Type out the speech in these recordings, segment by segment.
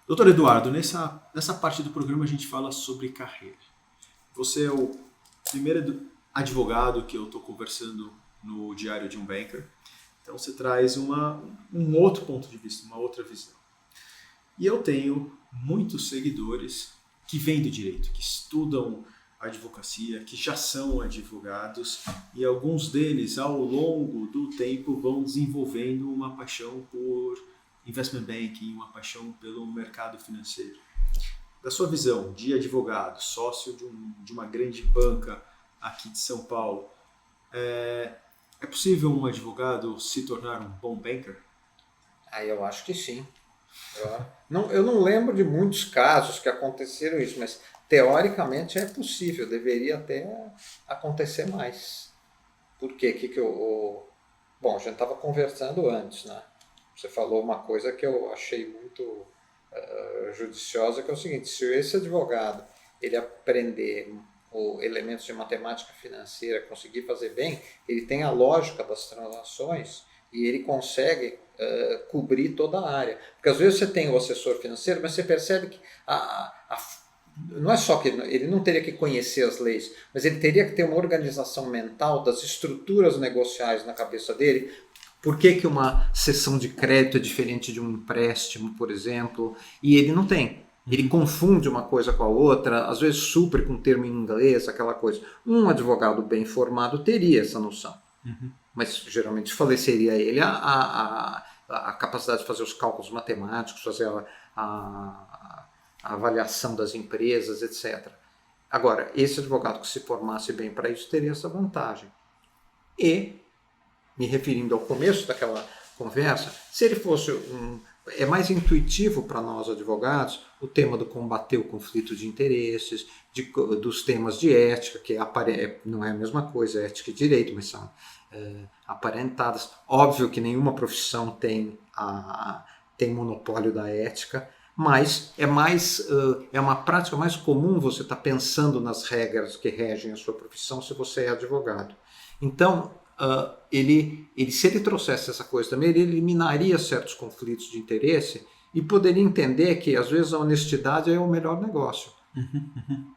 Doutor Eduardo, nessa parte do programa a gente fala sobre carreira. Você é o primeiro advogado que eu estou conversando no Diário de um Banker. Então você traz um outro ponto de vista, uma outra visão. E eu tenho muitos seguidores que vêm do direito, que estudam advocacia, que já são advogados, e alguns deles, ao longo do tempo, vão desenvolvendo uma paixão por investment banking, uma paixão pelo mercado financeiro. Da sua visão de advogado, sócio de uma grande banca aqui de São Paulo, é possível um advogado se tornar um bom banker? Eu acho que sim. Eu não lembro de muitos casos que aconteceram isso, mas teoricamente é possível, deveria até acontecer mais. Por quê? Bom, a gente estava conversando antes, né? Você falou uma coisa que eu achei muito judiciosa, que é o seguinte: se esse advogado ele aprender elementos de matemática financeira, conseguir fazer bem, ele tem a lógica das transações e ele consegue cobrir toda a área. Porque às vezes você tem o assessor financeiro, mas você percebe que não é só que ele não teria que conhecer as leis, mas ele teria que ter uma organização mental das estruturas negociais na cabeça dele. Por que uma cessão de crédito é diferente de um empréstimo, por exemplo? E ele não tem. Ele confunde uma coisa com a outra, às vezes supre com um termo em inglês, aquela coisa. Um advogado bem formado teria essa noção. Mas geralmente faleceria ele a capacidade de fazer os cálculos matemáticos, fazer a avaliação das empresas, etc. Agora, esse advogado que se formasse bem para isso teria essa vantagem. E, me referindo ao começo daquela conversa, se ele fosse é mais intuitivo para nós advogados o tema do combater o conflito de interesses, dos temas de ética, que não é a mesma coisa, ética e direito, mas são aparentadas. Óbvio que nenhuma profissão tem monopólio da ética, mas é uma prática mais comum você estar pensando nas regras que regem a sua profissão se você é advogado. Então, se ele trouxesse essa coisa também, ele eliminaria certos conflitos de interesse e poderia entender que, às vezes, a honestidade é o melhor negócio.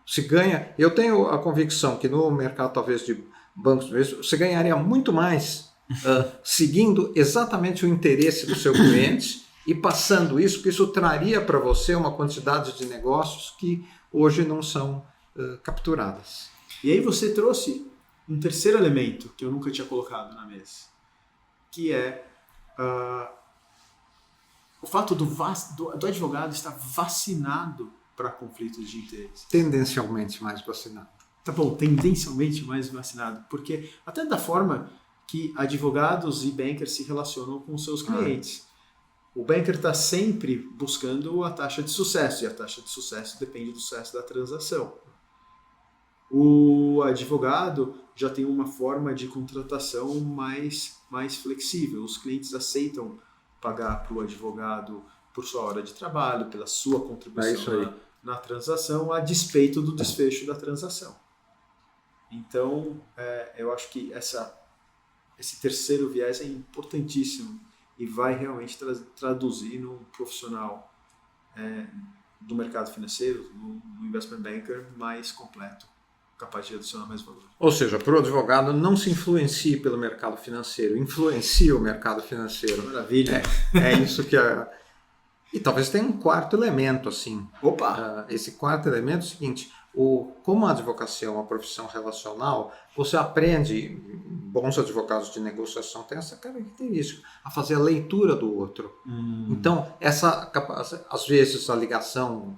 Se ganha... Eu tenho a convicção que no mercado, talvez, de bancos, você ganharia muito mais seguindo exatamente o interesse do seu cliente e passando isso, porque isso traria para você uma quantidade de negócios que hoje não são capturadas. E aí você trouxe um terceiro elemento que eu nunca tinha colocado na mesa, que é o fato do advogado estar vacinado para conflitos de interesse. Tendencialmente mais vacinado. Tá bom, tendencialmente mais vacinado, porque até da forma que advogados e bankers se relacionam com seus clientes. O banker está sempre buscando a taxa de sucesso, e a taxa de sucesso depende do sucesso da transação. O advogado já tem uma forma de contratação mais flexível. Os clientes aceitam pagar para o advogado por sua hora de trabalho, pela sua contribuição na transação, a despeito do desfecho da transação. Então, eu acho que esse terceiro viés é importantíssimo e vai realmente traduzir num profissional do mercado financeiro, no investment banker mais completo, capaz de adicionar mais valor. Ou seja, para o advogado não se influencie pelo mercado financeiro, influencia o mercado financeiro. Maravilha. É isso que é. E talvez tenha um quarto elemento, assim. Opa! Esse quarto elemento é o seguinte: como a advocacia é uma profissão relacional, você aprende, bons advogados de negociação têm essa característica, a fazer a leitura do outro. Então, às vezes a ligação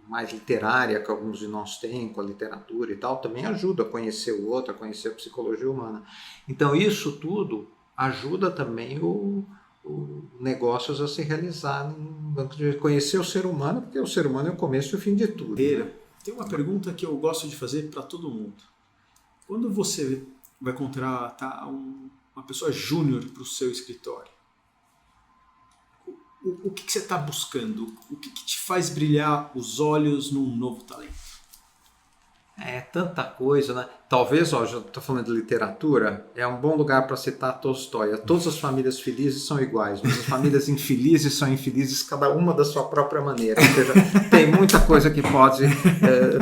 mais literária que alguns de nós têm com a literatura e tal, também ajuda a conhecer o outro, a conhecer a psicologia humana. Então, isso tudo ajuda também o negócios a se realizar no banco de conhecer o ser humano, porque o ser humano é o começo e o fim de tudo. Né? Tem uma pergunta que eu gosto de fazer para todo mundo. Quando você vai contratar uma pessoa júnior para o seu escritório, o que você está buscando? O que te faz brilhar os olhos num novo talento? É tanta coisa, né? Talvez, ó, já estou falando de literatura, é um bom lugar para citar Tolstói. Todas as famílias felizes são iguais, mas as famílias infelizes são infelizes, cada uma da sua própria maneira. Ou seja, tem muita coisa que pode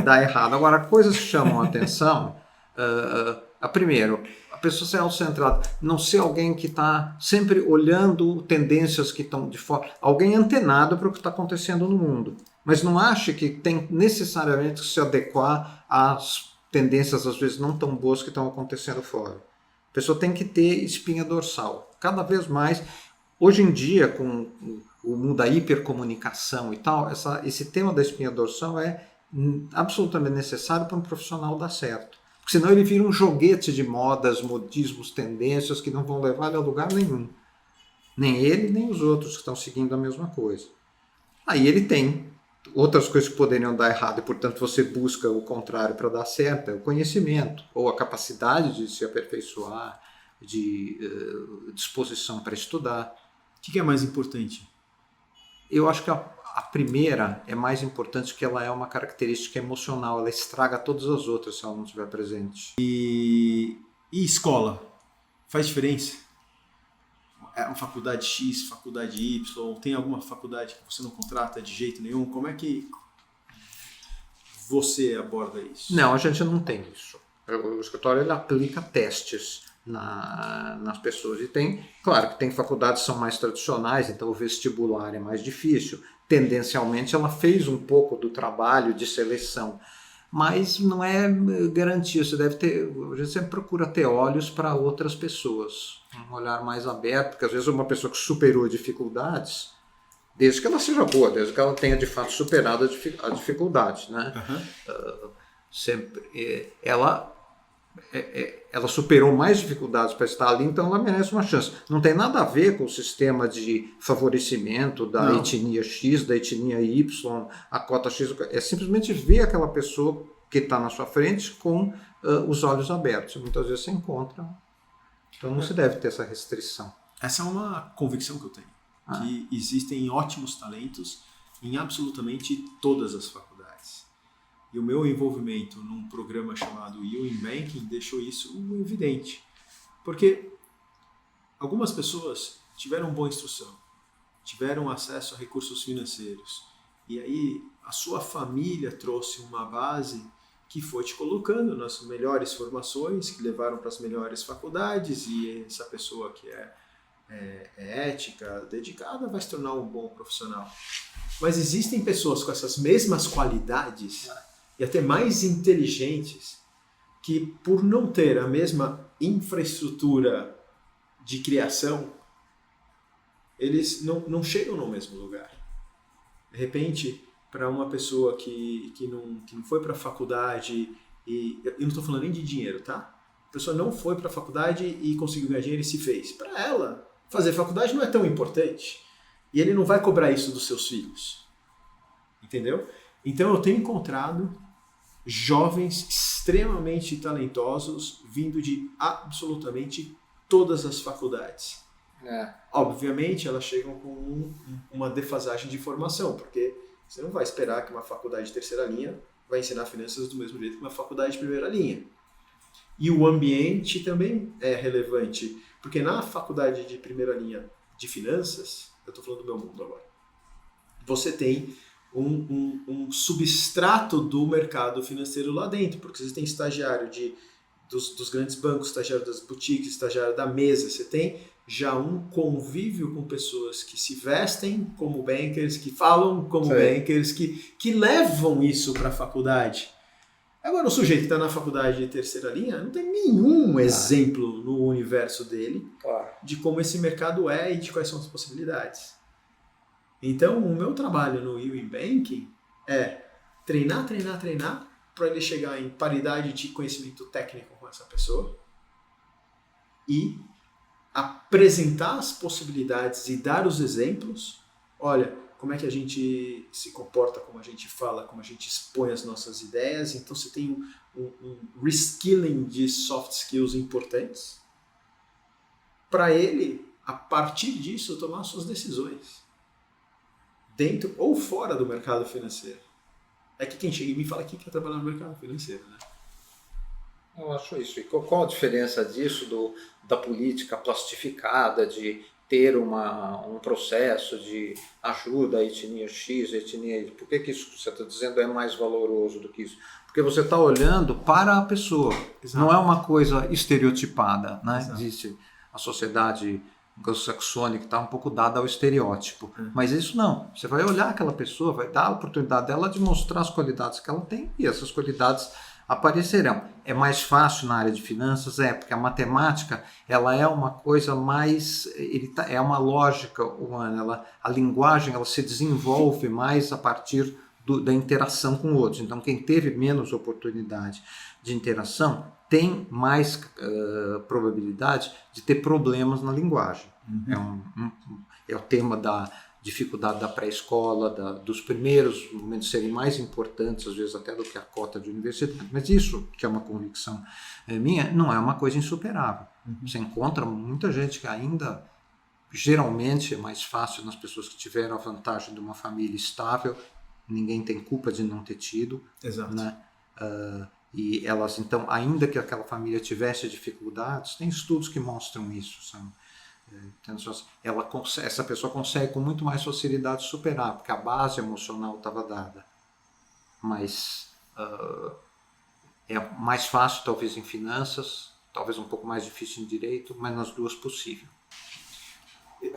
dar errado. Agora, coisas que chamam a atenção, primeiro, a pessoa ser autocentrada, não ser alguém que está sempre olhando tendências que estão de fora, alguém antenado para o que está acontecendo no mundo. Mas não ache que tem necessariamente que se adequar às tendências, às vezes, não tão boas que estão acontecendo fora. A pessoa tem que ter espinha dorsal. Cada vez mais, hoje em dia, com o mundo da hipercomunicação e tal, esse tema da espinha dorsal é absolutamente necessário para um profissional dar certo. Porque senão ele vira um joguete de modas, modismos, tendências que não vão levar ele a lugar nenhum. Nem ele, nem os outros que estão seguindo a mesma coisa. Aí ele tem outras coisas que poderiam dar errado e, portanto, você busca o contrário para dar certo, é o conhecimento, ou a capacidade de se aperfeiçoar, de disposição para estudar. O que é mais importante? Eu acho que a primeira é mais importante porque ela é uma característica emocional, ela estraga todas as outras se ela não estiver presente. E escola? Faz diferença? É uma faculdade X, faculdade Y, tem alguma faculdade que você não contrata de jeito nenhum? Como é que você aborda isso? Não, a gente não tem isso. O escritório ele aplica testes nas pessoas. E tem, claro que tem faculdades que são mais tradicionais, então o vestibular é mais difícil. Tendencialmente ela fez um pouco do trabalho de seleção, mas não é garantia. Você deve ter, a gente sempre procura ter olhos para outras pessoas, um olhar mais aberto, porque às vezes uma pessoa que superou dificuldades, desde que ela seja boa, desde que ela tenha de fato superado a dificuldade, né? Sempre, ela superou mais dificuldades para estar ali, então ela merece uma chance. Não tem nada a ver com o sistema de favorecimento da etnia X, da etnia Y, a cota X. É simplesmente ver aquela pessoa que está na sua frente com os olhos abertos. Muitas vezes você encontra. Então não se deve ter essa restrição. Essa é uma convicção que eu tenho. Que existem ótimos talentos em absolutamente todas as faculdades. E o meu envolvimento num programa chamado You in Banking deixou isso evidente. Porque algumas pessoas tiveram boa instrução, tiveram acesso a recursos financeiros, e aí a sua família trouxe uma base que foi te colocando nas melhores formações, que levaram para as melhores faculdades, e essa pessoa que é ética, dedicada, vai se tornar um bom profissional. Mas existem pessoas com essas mesmas qualidades e até mais inteligentes que, por não ter a mesma infraestrutura de criação, eles não chegam no mesmo lugar. De repente, para uma pessoa que não foi para a faculdade, e eu não estou falando nem de dinheiro, tá? A pessoa não foi para a faculdade e conseguiu ganhar dinheiro e se fez. Para ela, fazer faculdade não é tão importante. E ele não vai cobrar isso dos seus filhos. Entendeu? Então eu tenho encontrado jovens extremamente talentosos vindo de absolutamente todas as faculdades. Obviamente elas chegam com uma defasagem de formação, porque você não vai esperar que uma faculdade de terceira linha vai ensinar finanças do mesmo jeito que uma faculdade de primeira linha. E o ambiente também é relevante, porque na faculdade de primeira linha de finanças, eu estou falando do meu mundo agora, você tem um substrato do mercado financeiro lá dentro, porque você tem estagiário dos grandes bancos, estagiário das boutiques, estagiário da mesa, você tem já um convívio com pessoas que se vestem como bankers, que falam como bankers, que levam isso para a faculdade. Agora, o sujeito que está na faculdade de terceira linha não tem nenhum exemplo no universo dele de como esse mercado é e de quais são as possibilidades. Então, o meu trabalho no You in Banking é treinar para ele chegar em paridade de conhecimento técnico com essa pessoa e apresentar as possibilidades e dar os exemplos. Olha, como é que a gente se comporta, como a gente fala, como a gente expõe as nossas ideias. Então você tem um reskilling de soft skills importantes para ele, a partir disso, tomar suas decisões. Dentro ou fora do mercado financeiro. É que quem chega em mim fala que quer trabalhar no mercado financeiro, né? Eu acho isso. E qual a diferença disso da política plastificada, de ter um processo de ajuda à etnia X, à etnia Y? Por que isso que você está dizendo é mais valoroso do que isso? Porque você está olhando para a pessoa. Exato. Não é uma coisa estereotipada, né? Exato. Existe a sociedade anglo-saxônica que está um pouco dada ao estereótipo. Mas isso não. Você vai olhar aquela pessoa, vai dar a oportunidade dela de mostrar as qualidades que ela tem e essas qualidades aparecerão. É mais fácil na área de finanças? Porque a matemática ela é uma coisa mais... é uma lógica humana. A linguagem ela se desenvolve mais a partir da interação com outros. Então, quem teve menos oportunidade de interação tem mais probabilidade de ter problemas na linguagem. É o tema da dificuldade da pré-escola, dos primeiros momentos serem mais importantes, às vezes até do que a cota de universidade. Mas isso, que é uma convicção minha, não é uma coisa insuperável. Você encontra muita gente que ainda, geralmente é mais fácil nas pessoas que tiveram a vantagem de uma família estável, ninguém tem culpa de não ter tido. Exato. Né? E elas, então, ainda que aquela família tivesse dificuldades, tem estudos que mostram isso, sabe? Então, essa pessoa consegue com muito mais facilidade superar, porque a base emocional estava dada. Mas é mais fácil, talvez, em finanças, talvez um pouco mais difícil em direito, mas nas duas possível.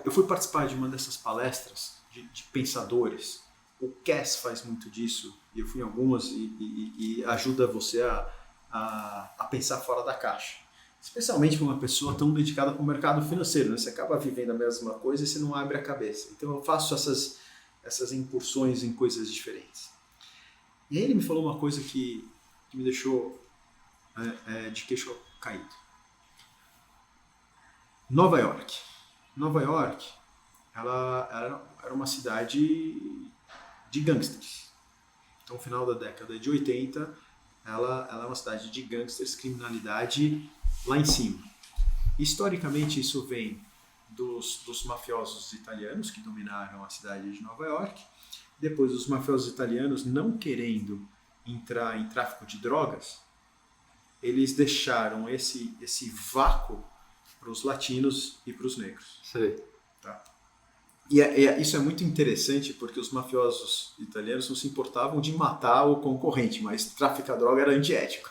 Eu fui participar de uma dessas palestras de pensadores. O Cass faz muito disso, e eu fui em algumas, e ajuda você a pensar fora da caixa. Especialmente para uma pessoa tão dedicada para o mercado financeiro, né? Você acaba vivendo a mesma coisa e você não abre a cabeça. Então eu faço essas incursões em coisas diferentes. E aí ele me falou uma coisa que me deixou de queixo caído. Nova York. Nova York, ela era uma cidade de gangsters. Então, no final da década de 80, ela é uma cidade de gangsters, criminalidade lá em cima. Historicamente, isso vem dos mafiosos italianos que dominaram a cidade de Nova York. Depois, os mafiosos italianos, não querendo entrar em tráfico de drogas, eles deixaram esse vácuo para os latinos e para os negros. Sim. Tá? E isso é muito interessante porque os mafiosos italianos não se importavam de matar o concorrente, mas traficar droga era antiético.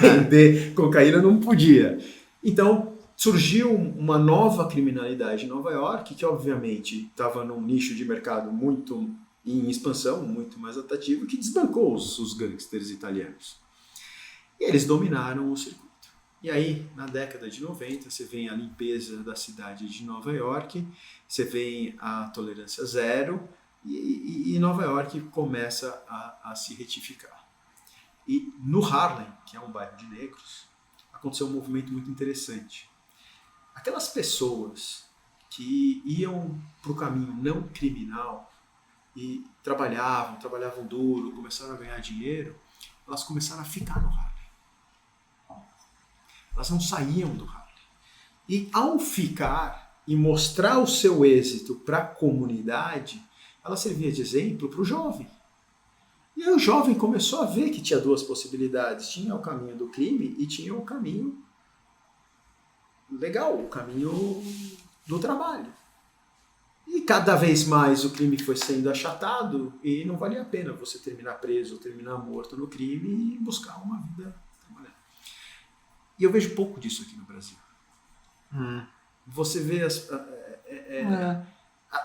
Vender cocaína não podia. Então surgiu uma nova criminalidade em Nova York, que obviamente estava num nicho de mercado muito em expansão, muito mais atrativo, que desbancou os gangsters italianos. E eles dominaram o circuito. E aí, na década de 90, você vê a limpeza da cidade de Nova York, você vê a tolerância zero, e Nova York começa a se retificar. E no Harlem, que é um bairro de negros, aconteceu um movimento muito interessante. Aquelas pessoas que iam para o caminho não criminal e trabalhavam duro, começaram a ganhar dinheiro, elas começaram a ficar no Harlem. Elas não saíam do Harlem. E ao ficar e mostrar o seu êxito para a comunidade, ela servia de exemplo para o jovem. E aí o jovem começou a ver que tinha duas possibilidades. Tinha o caminho do crime e tinha o caminho legal, o caminho do trabalho. E cada vez mais o crime foi sendo achatado e não valia a pena você terminar preso ou terminar morto no crime e buscar uma vida trabalhando. E eu vejo pouco disso aqui no Brasil. Você vê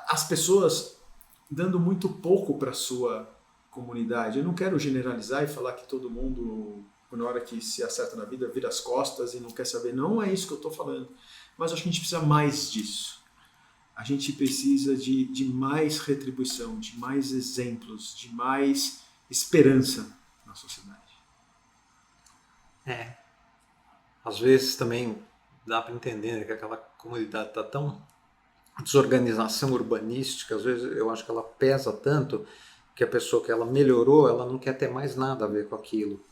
as pessoas dando muito pouco para a sua comunidade. Eu não quero generalizar e falar que todo mundo, na hora que se acerta na vida, vira as costas e não quer saber. Não é isso que eu estou falando. Mas acho que a gente precisa mais disso. A gente precisa de mais retribuição, de mais exemplos, de mais esperança na sociedade. Às vezes também dá para entender, né, que aquela comunidade está tão desorganização urbanística, às vezes eu acho que ela pesa tanto que a pessoa que ela melhorou, ela não quer ter mais nada a ver com aquilo.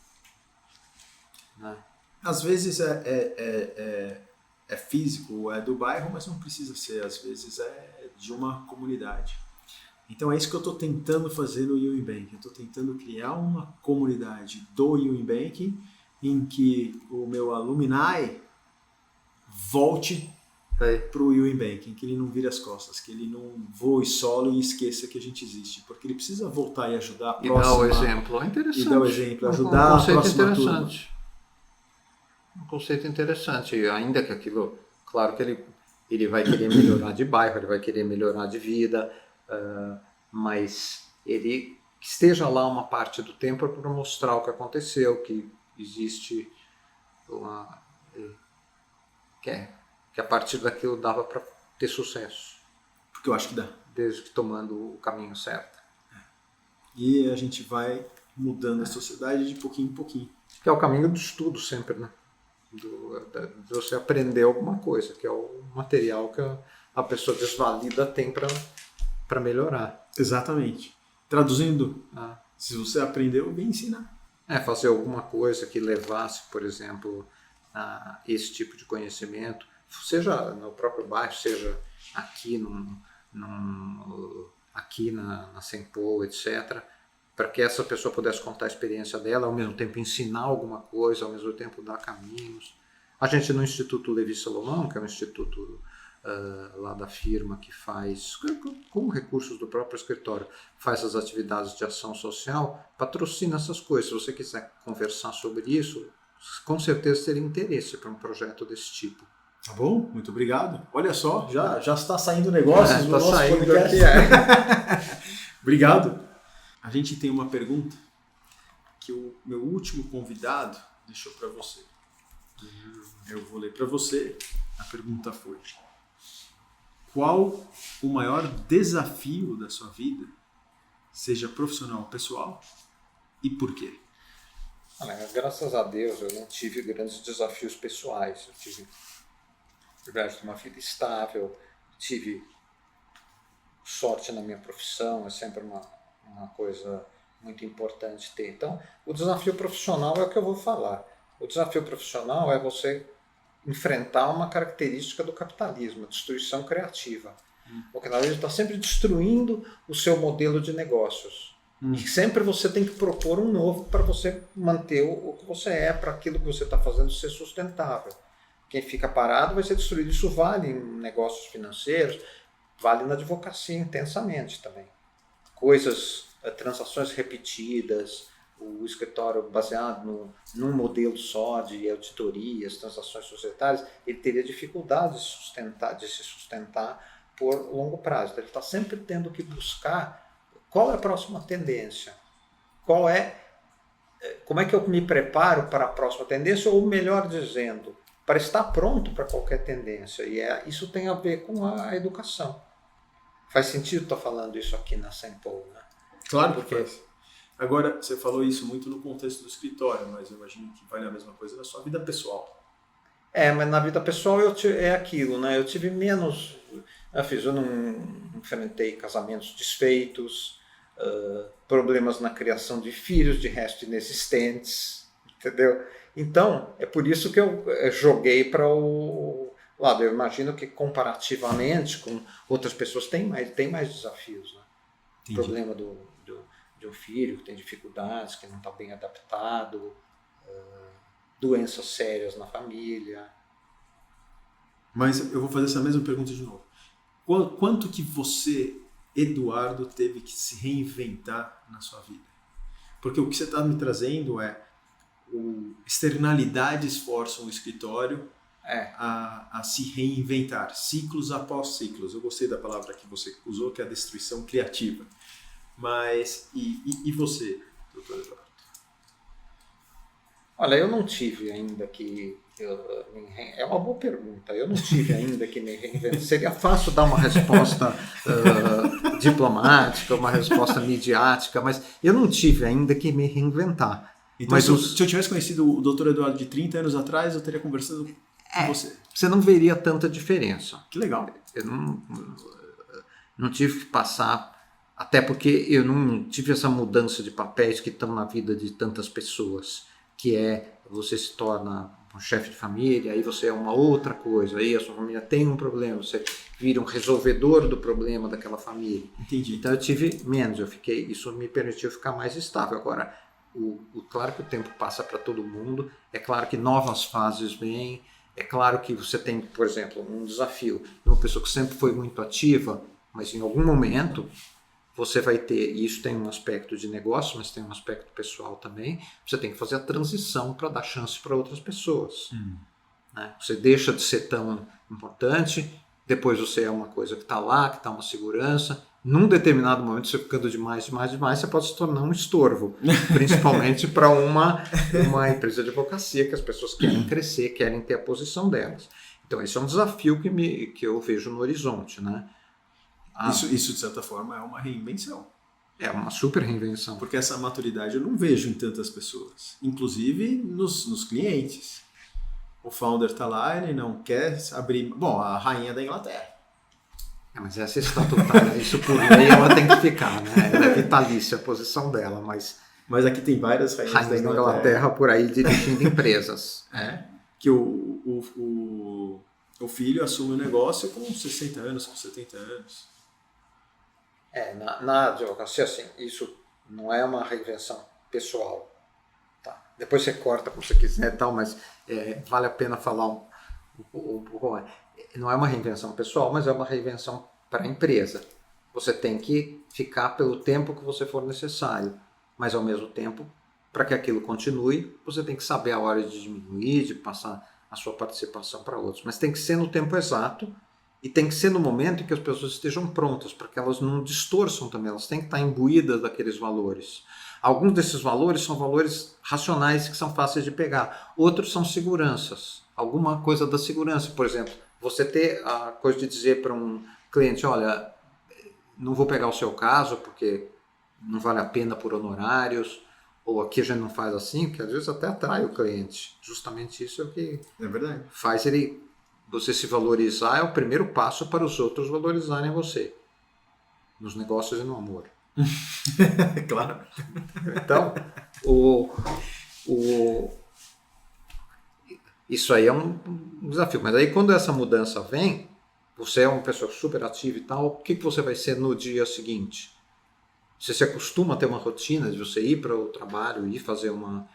Né? Às vezes é físico, é do bairro, mas não precisa ser. Às vezes é de uma comunidade. Então é isso que eu estou tentando fazer no Ewing Bank. Eu estou tentando criar uma comunidade do Ewing Bank em que o meu alumni volte para o Ewing Bank, em que ele não vire as costas, que ele não voe solo e esqueça que a gente existe, porque ele precisa voltar e ajudar a próxima. E dar o exemplo, é interessante. E dar o exemplo, ajudar a próxima turma. Um conceito interessante, e ainda que aquilo, claro que ele vai querer melhorar de bairro, ele vai querer melhorar de vida, mas ele esteja lá uma parte do tempo para mostrar o que aconteceu, que existe que a partir daquilo dava para ter sucesso. Porque eu acho que dá. Desde que tomando o caminho certo. E a gente vai mudando a sociedade de pouquinho em pouquinho. Que é o caminho do estudo sempre, né? De você aprender alguma coisa, que é o material que a pessoa desvalida tem para melhorar. Exatamente. Traduzindo, se você aprendeu, vem ensinar. Fazer alguma coisa que levasse, por exemplo, a esse tipo de conhecimento, seja no próprio bairro, seja aqui, aqui na St. Paul, etc., para que essa pessoa pudesse contar a experiência dela, ao mesmo tempo ensinar alguma coisa, ao mesmo tempo dar caminhos. A gente no Instituto Levi Salomão, que é um instituto lá da firma que faz, com recursos do próprio escritório, faz as atividades de ação social, patrocina essas coisas. Se você quiser conversar sobre isso, com certeza teria interesse para um projeto desse tipo. Tá bom, muito obrigado. Olha só, já está saindo negócios no nosso saindo podcast. Obrigado. A gente tem uma pergunta que o meu último convidado deixou para você. Eu vou ler para você. A pergunta foi: qual o maior desafio da sua vida, seja profissional ou pessoal, e por quê? Graças a Deus eu não tive grandes desafios pessoais. Eu tive uma vida estável, tive sorte na minha profissão, é sempre uma coisa muito importante ter. Então, o desafio profissional é o que eu vou falar. O desafio profissional é você enfrentar uma característica do capitalismo, a destruição criativa. O capitalismo está sempre destruindo o seu modelo de negócios. E sempre você tem que propor um novo para você manter o que você é, para aquilo que você está fazendo ser sustentável. Quem fica parado vai ser destruído. Isso vale em negócios financeiros, vale na advocacia intensamente também. Transações repetidas, o escritório baseado num modelo só de auditorias, transações societárias, ele teria dificuldade de se sustentar por longo prazo. Então, ele está sempre tendo que buscar qual é a próxima tendência, como é que eu me preparo para a próxima tendência, ou melhor dizendo, para estar pronto para qualquer tendência. E isso tem a ver com a educação. Faz sentido estar falando isso aqui na St. Paul, né? Claro que faz. Agora, você falou isso muito no contexto do escritório, mas eu imagino que vale a mesma coisa na sua vida pessoal. Mas na vida pessoal é aquilo, né? Eu tive menos... Eu não enfrentei casamentos desfeitos, problemas na criação de filhos de resto inexistentes, entendeu? Então, é por isso que eu joguei para o lado. Eu imagino que comparativamente com outras pessoas tem mais desafios, né? O problema de um filho que tem dificuldades, que não está bem adaptado, doenças sérias na família. Mas eu vou fazer essa mesma pergunta de novo. Quanto que você, Eduardo, teve que se reinventar na sua vida? Porque o que você está me trazendo é externalidades forçam o escritório a se reinventar, ciclos após ciclos. Eu gostei da palavra que você usou, que é a destruição criativa. Mas, e você, doutor Eduardo? Olha, eu não tive ainda que... É uma boa pergunta. Eu não tive ainda que me reinventar. Seria fácil dar uma resposta diplomática, uma resposta midiática, mas eu não tive ainda que me reinventar. Então, mas se eu tivesse conhecido o doutor Eduardo de 30 anos atrás, eu teria conversado com você. Você não veria tanta diferença. Que legal. Eu não tive que passar... Até porque eu não tive essa mudança de papéis que estão na vida de tantas pessoas, que você se torna um chefe de família, aí você é uma outra coisa, aí a sua família tem um problema, você vira um resolvedor do problema daquela família. Entendi. Então eu tive menos, isso me permitiu ficar mais estável. Agora, claro que o tempo passa para todo mundo, é claro que novas fases vêm, é claro que você tem, por exemplo, um desafio de uma pessoa que sempre foi muito ativa, mas em algum momento você vai ter, e isso tem um aspecto de negócio, mas tem um aspecto pessoal também, você tem que fazer a transição para dar chance para outras pessoas. Né? Você deixa de ser tão importante, depois você é uma coisa que está lá, que está uma segurança. Num determinado momento, você ficando demais, você pode se tornar um estorvo, principalmente para uma empresa de advocacia, que as pessoas querem crescer, querem ter a posição delas. Então, esse é um desafio que eu vejo no horizonte, né? Isso, de certa forma, é uma reinvenção. É uma super reinvenção. Porque essa maturidade eu não vejo em tantas pessoas, inclusive nos clientes. O founder está lá, ele não quer abrir... Bom, a rainha da Inglaterra. Mas essa é estatutária, isso por lei ela tem que ficar, né? Ela é vitalícia a posição dela, mas aqui tem várias rainhas da Inglaterra por aí dirigindo empresas. Que o filho assume o negócio com 60 anos, com 70 anos. Na advocacia, assim, isso não é uma reinvenção pessoal. Tá? Depois você corta como você quiser e tal, mas vale a pena falar um pouco. Não é uma reinvenção pessoal, mas é uma reinvenção para a empresa. Você tem que ficar pelo tempo que você for necessário, mas ao mesmo tempo, para que aquilo continue, você tem que saber a hora de diminuir, de passar a sua participação para outros. Mas tem que ser no tempo exato e tem que ser no momento em que as pessoas estejam prontas, para que elas não distorçam também, elas têm que estar imbuídas daqueles valores. Alguns desses valores são valores racionais que são fáceis de pegar, outros são seguranças, alguma coisa da segurança, por exemplo, você ter a coisa de dizer para um cliente, olha, não vou pegar o seu caso porque não vale a pena por honorários, ou aqui a gente não faz assim, porque às vezes até atrai o cliente. Justamente isso é o que faz você se valorizar, é o primeiro passo para os outros valorizarem você, nos negócios e no amor. Claro. Então, isso aí é um desafio. Mas aí quando essa mudança vem, você é uma pessoa super ativa e tal, o que você vai ser no dia seguinte? Você se acostuma a ter uma rotina de você ir para o trabalho, ir fazer uma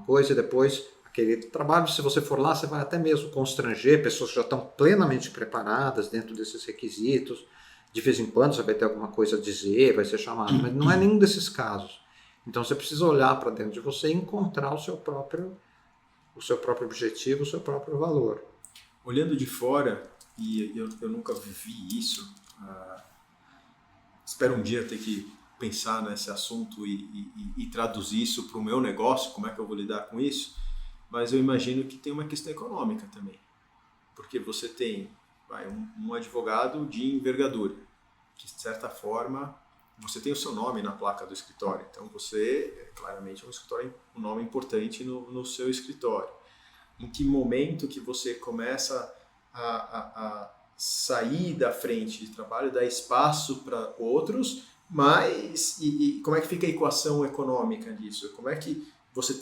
coisa e depois aquele trabalho, se você for lá, você vai até mesmo constranger pessoas que já estão plenamente preparadas dentro desses requisitos. De vez em quando você vai ter alguma coisa a dizer, vai ser chamado, mas não é nenhum desses casos. Então você precisa olhar para dentro de você e encontrar o seu próprio objetivo, o seu próprio valor. Olhando de fora, e eu nunca vivi isso, espero um dia ter que pensar nesse assunto e traduzir isso para o meu negócio, como é que eu vou lidar com isso, mas eu imagino que tem uma questão econômica também, porque você tem um advogado de envergadura, que de certa forma você tem o seu nome na placa do escritório, então você claramente é um nome importante no seu escritório. Em que momento que você começa a sair da frente de trabalho, dar espaço para outros, mas e como é que fica a equação econômica disso? Como é que você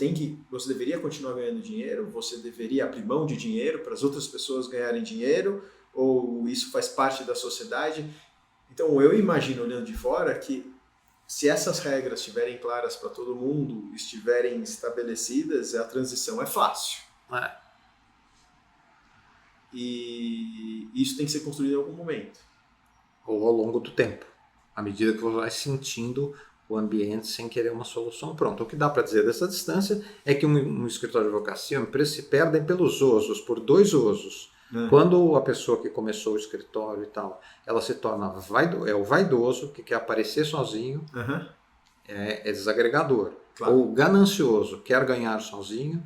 deveria continuar ganhando dinheiro? Você deveria abrir mão de dinheiro para as outras pessoas ganharem dinheiro? Ou isso faz parte da sociedade? Então eu imagino, olhando de fora, que se essas regras estiverem claras para todo mundo, estiverem estabelecidas, a transição é fácil. E isso tem que ser construído em algum momento. Ou ao longo do tempo, à medida que você vai sentindo o ambiente sem querer uma solução pronta. O que dá para dizer dessa distância é que um escritório de advocacia, uma empresa, se perdem pelos osos, por dois osos. Quando a pessoa que começou o escritório e tal, ela se torna o vaidoso, que quer aparecer sozinho, é desagregador. Claro. Ou ganancioso, quer ganhar sozinho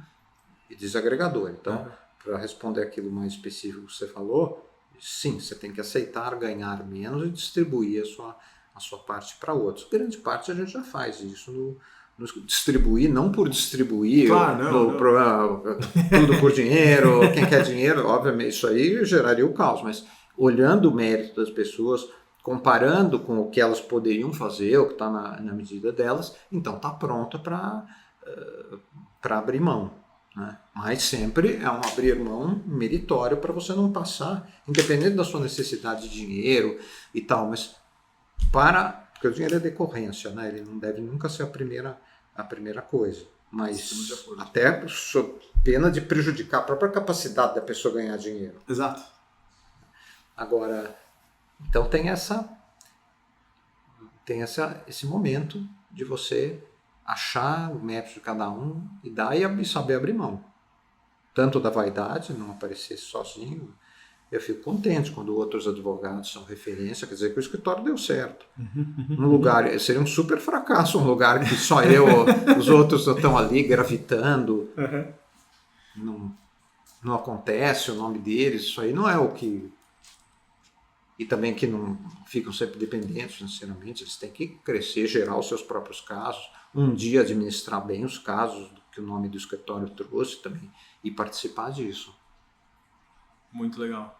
e desagregador. Então, para responder aquilo mais específico que você falou, sim, você tem que aceitar ganhar menos e distribuir a sua parte para outros. Grande parte a gente já faz isso distribuir, não por distribuir, claro, tudo por dinheiro, quem quer dinheiro, obviamente isso aí geraria o caos, mas olhando o mérito das pessoas, comparando com o que elas poderiam fazer, o que está na medida delas, então está pronta para abrir mão. né? Mas sempre é um abrir mão meritório para você não passar, independente da sua necessidade de dinheiro e tal, mas porque o dinheiro é decorrência, né? Ele não deve nunca ser a primeira coisa. Mas até sob pena de prejudicar a própria capacidade da pessoa ganhar dinheiro. Exato. Agora, então tem esse momento de você achar o mérito de cada um e dar e saber abrir mão. Tanto da vaidade, não aparecer sozinho. Eu fico contente quando outros advogados são referência, quer dizer que o escritório deu certo. Um lugar, seria um super fracasso, um lugar que só os outros estão ali gravitando. Não acontece o nome deles, isso aí não é o que... E também que não ficam sempre dependentes financeiramente, eles têm que crescer, gerar os seus próprios casos, um dia administrar bem os casos que o nome do escritório trouxe também e participar disso. Muito legal.